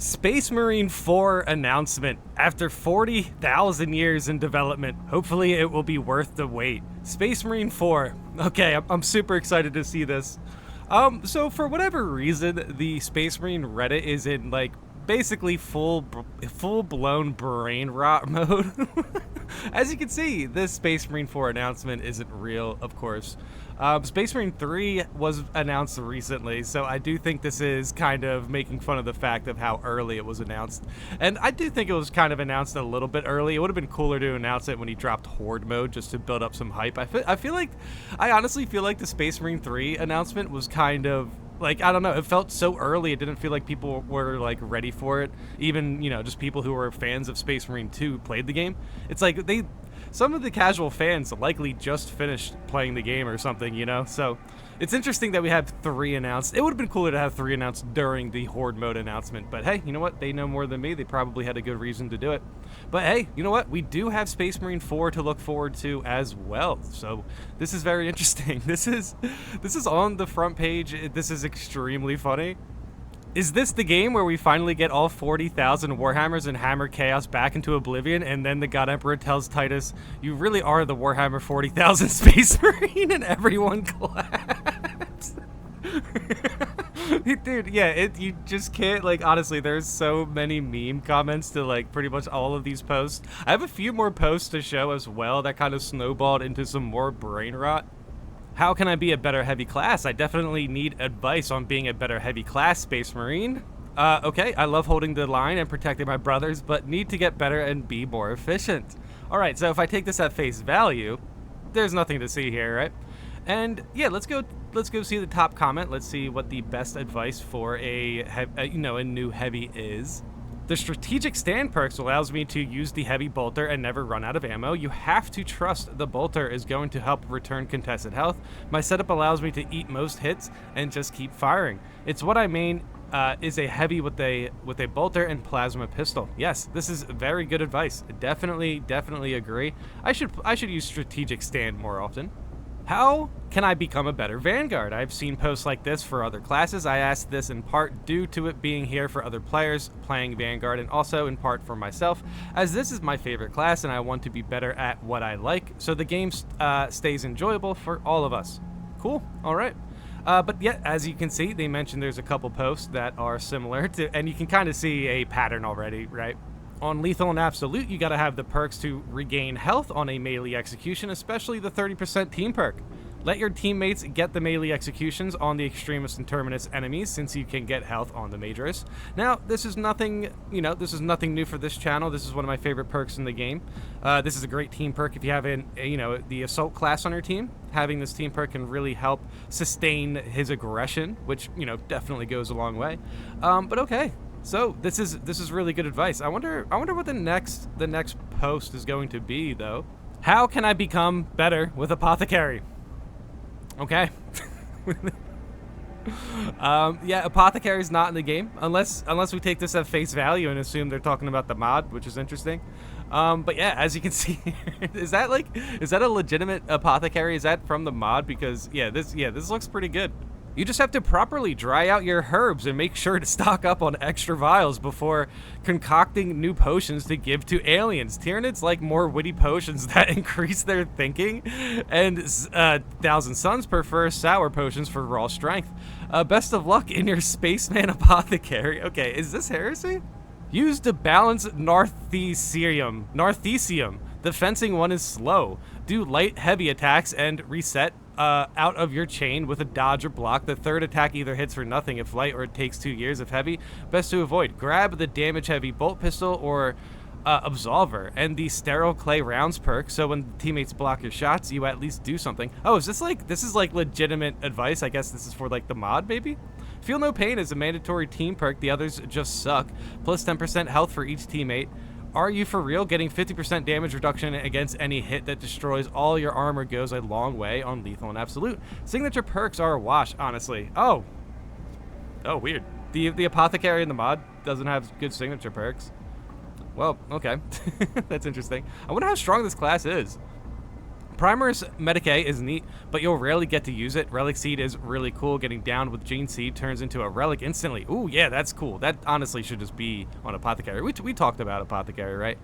Space Marine 4 announcement after 40,000 years in development. Hopefully it will be worth the wait. Space Marine 4. Okay, I'm super excited to see this. So for whatever reason, the Space Marine Reddit is in like basically full-blown brain rot mode. As you can see, this Space Marine 4 announcement isn't real, of course. Space Marine 3 was announced recently, so I do think this is kind of making fun of the fact of how early it was announced. And I do think it was kind of announced a little bit early. It would have been cooler to announce it when he dropped Horde mode just to build up some hype. I honestly feel like the Space Marine 3 announcement was kind of like, I don't know, it felt so early. It didn't feel like people were like ready for it. Even, just people who were fans of Space Marine 2 played the game. It's like some of the casual fans likely just finished playing the game or something, So it's interesting that we have 3 announced. It would have been cooler to have 3 announced during the Horde mode announcement. But hey, you know what? They know more than me. They probably had a good reason to do it. But hey, you know what? We do have Space Marine 4 to look forward to as well. So this is very interesting. This is on the front page. This is extremely funny. Is this the game where we finally get all 40,000 Warhammers and hammer Chaos back into oblivion, and then the God Emperor tells Titus, "You really are the Warhammer 40,000 Space Marine," and everyone claps? Dude, yeah, you just can't, like, honestly, there's so many meme comments to, like, pretty much all of these posts. I have a few more posts to show as well that kind of snowballed into some more brain rot. How can I be a better heavy class? I definitely need advice on being a better heavy class, Space Marine. Okay, I love holding the line and protecting my brothers, but need to get better and be more efficient. Alright, so if I take this at face value, there's nothing to see here, right? And yeah, let's go see the top comment. Let's see what the best advice for a new heavy is. The strategic stand perks allows me to use the heavy bolter and never run out of ammo. You have to trust the bolter is going to help return contested health. My setup allows me to eat most hits and just keep firing. It's what I mean is a heavy with a bolter and plasma pistol. Yes, this is very good advice. Definitely agree. I should use strategic stand more often. How can I become a better Vanguard? I've seen posts like this for other classes. I asked this in part due to it being here for other players playing Vanguard, and also in part for myself, as this is my favorite class and I want to be better at what I like, so the game stays enjoyable for all of us. Cool, alright. But yeah, as you can see, they mentioned there's a couple posts that are similar to, and you can kind of see a pattern already, right? On Lethal and Absolute, you gotta have the perks to regain health on a melee execution, especially the 30% team perk. Let your teammates get the melee executions on the Extremis and Terminus enemies, since you can get health on the Majorus. Now, this is nothing, this is nothing new for this channel. This is one of my favorite perks in the game. This is a great team perk if you have the Assault class on your team. Having this team perk can really help sustain his aggression, which, definitely goes a long way. But okay. So this is really good advice. I wonder what the next post is going to be, though. How can I become better with Apothecary? Okay. Yeah, Apothecary's not in the game unless we take this at face value and assume they're talking about the mod, which is interesting. But yeah, as you can see, is that a legitimate Apothecary? Is that from the mod? Because this looks pretty good. You just have to properly dry out your herbs and make sure to stock up on extra vials before concocting new potions to give to aliens. Tyranids like more witty potions that increase their thinking, and Thousand Suns prefer sour potions for raw strength. Best of luck in your Spaceman Apothecary. Okay, is this heresy? Use to balance Narthecium. The fencing one is slow. Do light heavy attacks and reset out of your chain with a dodge or block. The third attack either hits for nothing if light, or it takes 2 years if heavy. Best to avoid. Grab the damage heavy bolt pistol or Absolver and the sterile clay rounds perk, so when teammates block your shots, you at least do something. Oh, is this like legitimate advice? I guess this is for like the mod, maybe? Feel no pain is a mandatory team perk. The others just suck. Plus 10% health for each teammate. Are you for real? Getting 50% damage reduction against any hit that destroys all your armor goes a long way on Lethal and Absolute. Signature perks are a wash, honestly. Oh, weird. The Apothecary in the mod doesn't have good signature perks. Well, okay. That's interesting. I wonder how strong this class is. Primer's Medicae is neat, but you'll rarely get to use it. Relic Seed is really cool. Getting down with Gene Seed turns into a relic instantly. Ooh, yeah, that's cool. That honestly should just be on Apothecary. We talked about Apothecary, right?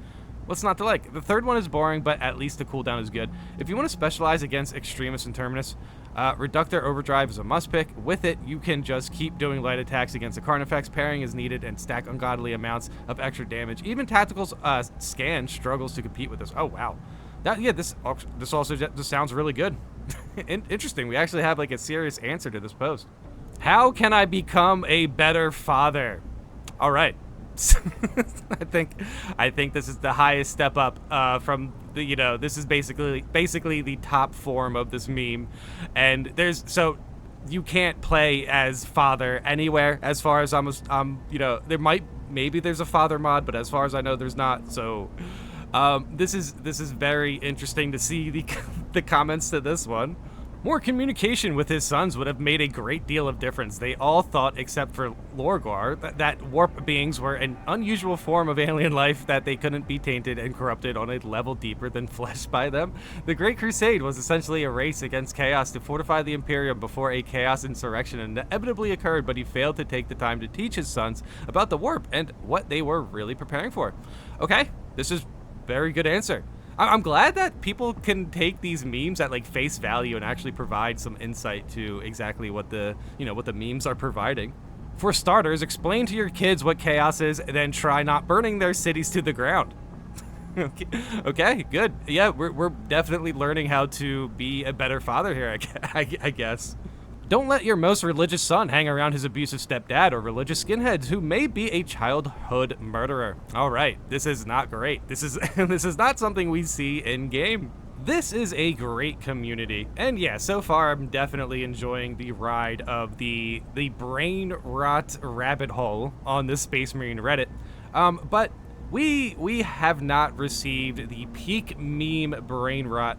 What's not to like? The third one is boring, but at least the cooldown is good. If you want to specialize against Extremis and Terminus, Reductor Overdrive is a must pick. With it, you can just keep doing light attacks against the Carnifex. Pairing is needed and stack ungodly amounts of extra damage. Even Tactical's Scan struggles to compete with this. Oh, wow. This also just sounds really good. Interesting. We actually have like a serious answer to this post. How can I become a better father? All right. I think this is the highest step up from the, this is basically the top form of this meme. And so you can't play as father anywhere as far as maybe there's a father mod, but as far as I know, there's not. So this is very interesting to see the comments to this one. More communication with his sons would have made a great deal of difference. They all thought, except for Lorgar, that warp beings were an unusual form of alien life, that they couldn't be tainted and corrupted on a level deeper than flesh by them. The Great Crusade was essentially a race against chaos to fortify the Imperium before a chaos insurrection inevitably occurred, but he failed to take the time to teach his sons about the warp and what they were really preparing for. Okay, this is very good answer. I'm glad that people can take these memes at like face value and actually provide some insight to exactly what the memes are providing. For starters, explain to your kids what chaos is, and then try not burning their cities to the ground. Okay, good. Yeah, we're definitely learning how to be a better father here, I guess. Don't let your most religious son hang around his abusive stepdad or religious skinheads who may be a childhood murderer. All right, this is not great. This is this is not something we see in game. This is a great community, and yeah, so far I'm definitely enjoying the ride of the brain rot rabbit hole on the Space Marine Reddit. But we have not received the peak meme brain rot.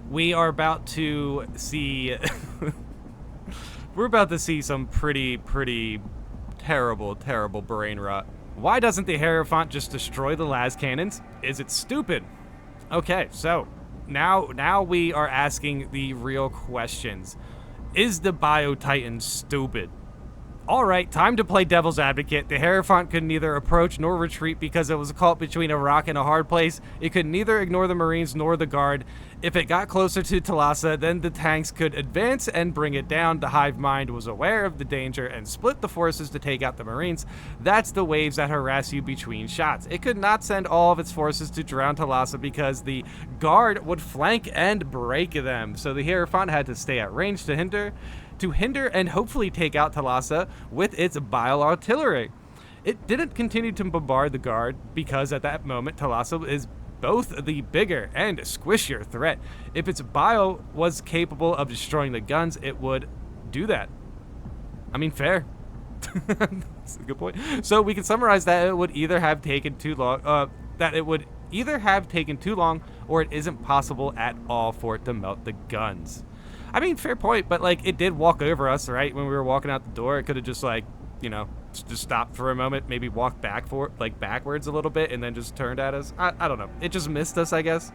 We are about to see. We're about to see some pretty terrible brain rot. Why doesn't the Hierophant just destroy the las cannons? Is it stupid? Okay, so now we are asking the real questions. Is the Bio-Titan stupid? Alright, time to play devil's advocate. The Hierophant could neither approach nor retreat because it was caught between a rock and a hard place. It could neither ignore the Marines nor the Guard. If it got closer to Talassa, then the tanks could advance and bring it down. The hive mind was aware of the danger and split the forces to take out the Marines. That's the waves that harass you between shots. It could not send all of its forces to drown Talassa because the Guard would flank and break them. So the Hierophant had to stay at range to hinder and hopefully take out Talassa with its bile artillery. It didn't continue to bombard the Guard because at that moment Talassa is both the bigger and squishier threat. If its bile was capable of destroying the guns, it would do that. I mean, fair. That's a good point. So we can summarize that it would either have taken too long, or it isn't possible at all for it to melt the guns. I mean, fair point, but like it did walk over us, right? When we were walking out the door, it could have just like, just stopped for a moment, maybe walked backwards a little bit, and then just turned at us. I don't know. It just missed us, I guess.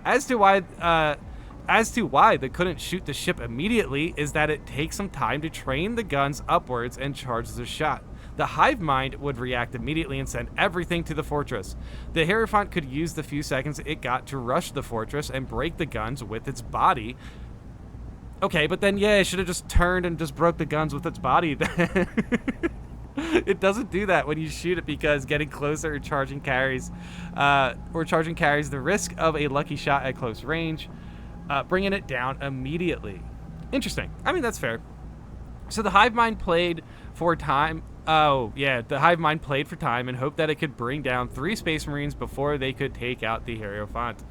As to why they couldn't shoot the ship immediately is that it takes some time to train the guns upwards and charge the shot. The hive mind would react immediately and send everything to the fortress. The Hierophant could use the few seconds it got to rush the fortress and break the guns with its body. Okay, but then, yeah, it should have just turned and just broke the guns with its body. It doesn't do that when you shoot it because getting closer or charging carries the risk of a lucky shot at close range, bringing it down immediately. Interesting. I mean, that's fair. So the hive mind played for time. Oh, yeah, the hive mind played for time and hoped that it could bring down 3 Space Marines before they could take out the Hierophant.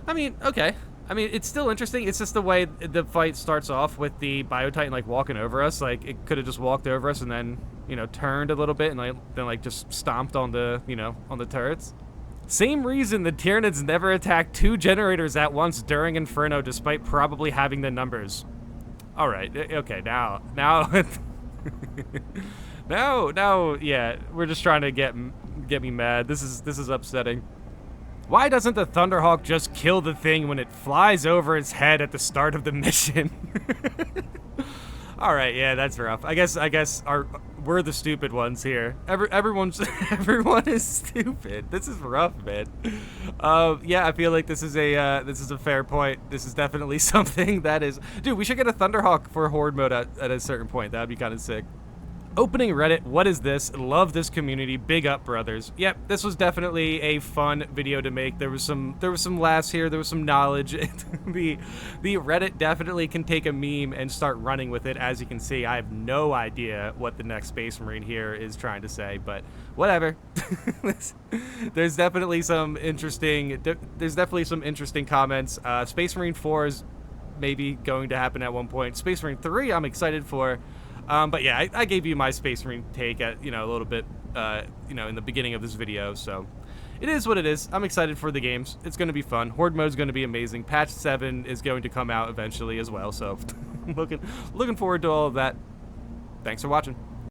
I mean, okay. I mean, it's still interesting. It's just the way the fight starts off with the Bio-Titan, like, walking over us. Like, it could have just walked over us and then, turned a little bit and, then just stomped on the, on the turrets. Same reason the Tyranids never attacked 2 generators at once during Inferno, despite probably having the numbers. All right. Okay, now, now, yeah, we're just trying to get me mad. This is upsetting. Why doesn't the Thunderhawk just kill the thing when it flies over its head at the start of the mission? All right, yeah, that's rough. I guess we're the stupid ones here. Everyone is stupid. This is rough, man. Yeah, I feel like this is a fair point. This is definitely something that is, dude. We should get a Thunderhawk for Horde mode at a certain point. That would be kind of sick. Opening Reddit, what is this? Love this community. Big up, brothers. Yep, this was definitely a fun video to make. There was some laughs here. There was some knowledge. the Reddit definitely can take a meme and start running with it. As you can see, I have no idea what the next Space Marine here is trying to say, but whatever. There's definitely some interesting comments. Space Marine 4 is maybe going to happen at one point. Space Marine 3, I'm excited for. But yeah, I gave you my Space Marine take at, a little bit, in the beginning of this video, so it is what it is. I'm excited for the games. It's going to be fun. Horde mode is going to be amazing. Patch 7 is going to come out eventually as well, so looking forward to all of that. Thanks for watching.